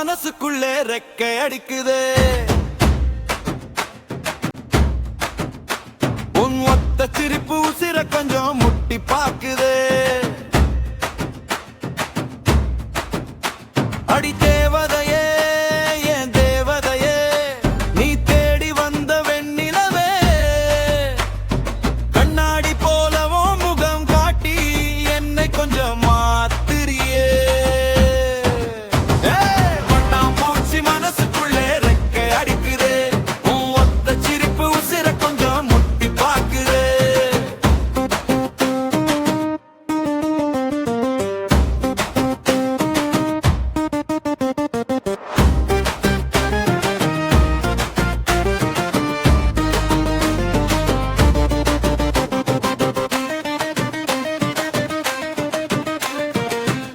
மனசுக்குள்ளே ரெக்கை அடிக்குது. உன் ஒத்த சிரிப்பு உசிர கொஞ்சம் முட்டி பாக்குது. அடி தேவதையே என் தேவதையே நீ தேடி வந்த வெண்ணிலவே கண்ணாடி போலவும் முகம் காட்டி என்னை கொஞ்சம் மாத்திரியே. பட்டாம்பூச்சி மனசுக்குள்ளே ரெக்கை அடிக்குது. உன் ஒத்த சிரிப்பு உசிர கொஞ்சம் முட்டி பாக்குது.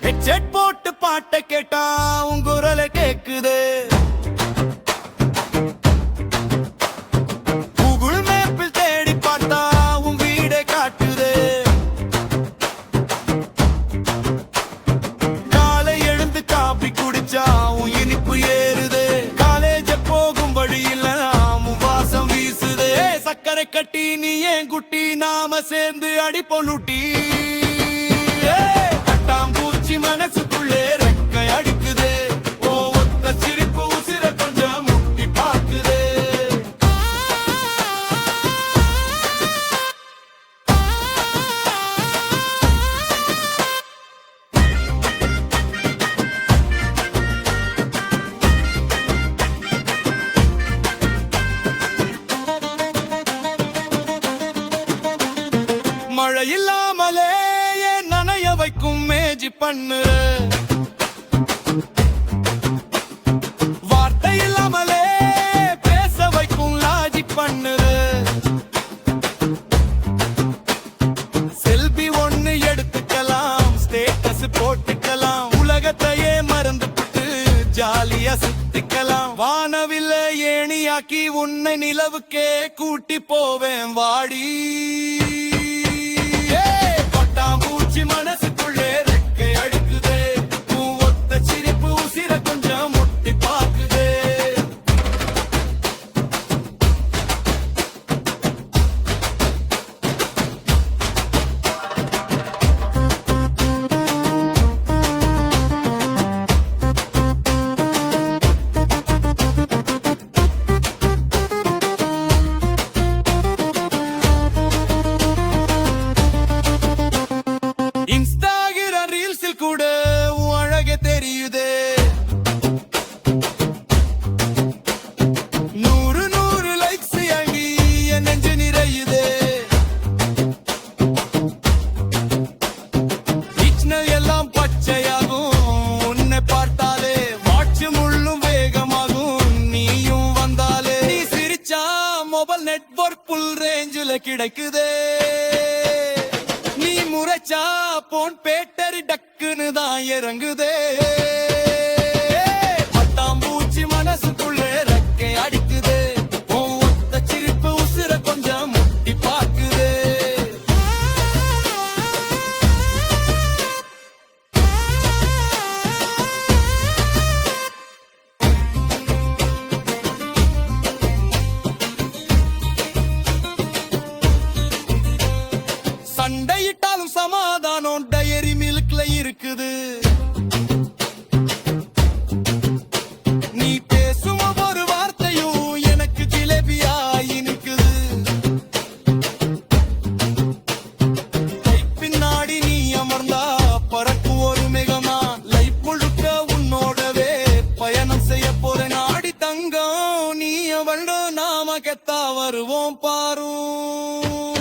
ஹெட்செட் போட்டு பாட்டை கேட்டா உன் குரலை கேக்குது. கூகுள் மேப்பில் தேடி பார்த்தா உன் வீடை காட்டுது. காலை எழுந்து காபி குடிச்சா உன் இனிப்பு ஏறுது. காலேஜ போகும் வழியில் உன் வாசம் வீசுது. சக்கரை கட்டி நீ ஏன் குட்டி நாம சேர்ந்து அடிப்பொழுட்டி. பட்டாம்பூச்சி மனசுக்குள்ளே ரெக்கை அடிக்குது. ஓ ஒத்த சிரிப்பு உசிர கொஞ்சம் முட்டி பாக்குது. மழை இல்லாமலே ஏன் நனைய வைக்கும் மேஜி பண்ணு. வார்த்தை இல்லாமலே பேச வைக்கும் லாஜிக் பண்ணு. செல்பி ஒண்ணு எடுத்துக்கலாம், ஸ்டேட்டஸ் போட்டுக்கலாம். உலகத்தையே மறந்துட்டு ஜாலியா சுத்திக்கலாம். வானவில்ல ஏணியாக்கி உன்னை நிலவுக்கே கூட்டி போவேன் வாடி. பட்டாம்பூச்சி மனசுக்குள்ளே ரெக்கை அடிக்குது. உன் ஒத்த சிரிப்பு உசிர கொஞ்சம் முட்டி பாக்குது. இன்ஸ்டாகிராம் ரீல்ஸில் கூட உன் அழகே தெரியுதே. 100 லைக்ஸ் ஆகி என் நெஞ்சு நிறையுதே. சிக்னல் எல்லாம் பச்சையாகும் உன்னை பார்த்தாலே. வாட்ச் முள்ளும் வேகமாகும் நீயும் வந்தாலே. நீ சிரிச்சா மொபைல் நெட்வொர்க் புல் ரேஞ்சில கிடைக்குதே. நீ முறைச்சா போன் பேட்டரி டக்குன்னு தான் இறங்குதே. பட்டாம்பூச்சி மனசுக்குள்ளே ரெக்கை அடிக்குது. உன் ஒத்த சிரிப்பு உசிர கொஞ்சம் முட்டி பாக்குது. சண்டையிட்டாலும் சமாதானம் டயரி மில்க்ல இருக்குது. நீ பேசும் ஒவ்வொரு வார்த்தையும் எனக்கு ஜிலேபியா இனிக்குது. பின்னாடி நீ அமர்ந்தா பறக்கும் ஒரு மேகமா. லைஃப் முழுக்க உன்னோடவே பயணம் செய்ய போற நாடி தங்கம். நீ அவளோ நாம கெத்தா வருவோம் பாரும்.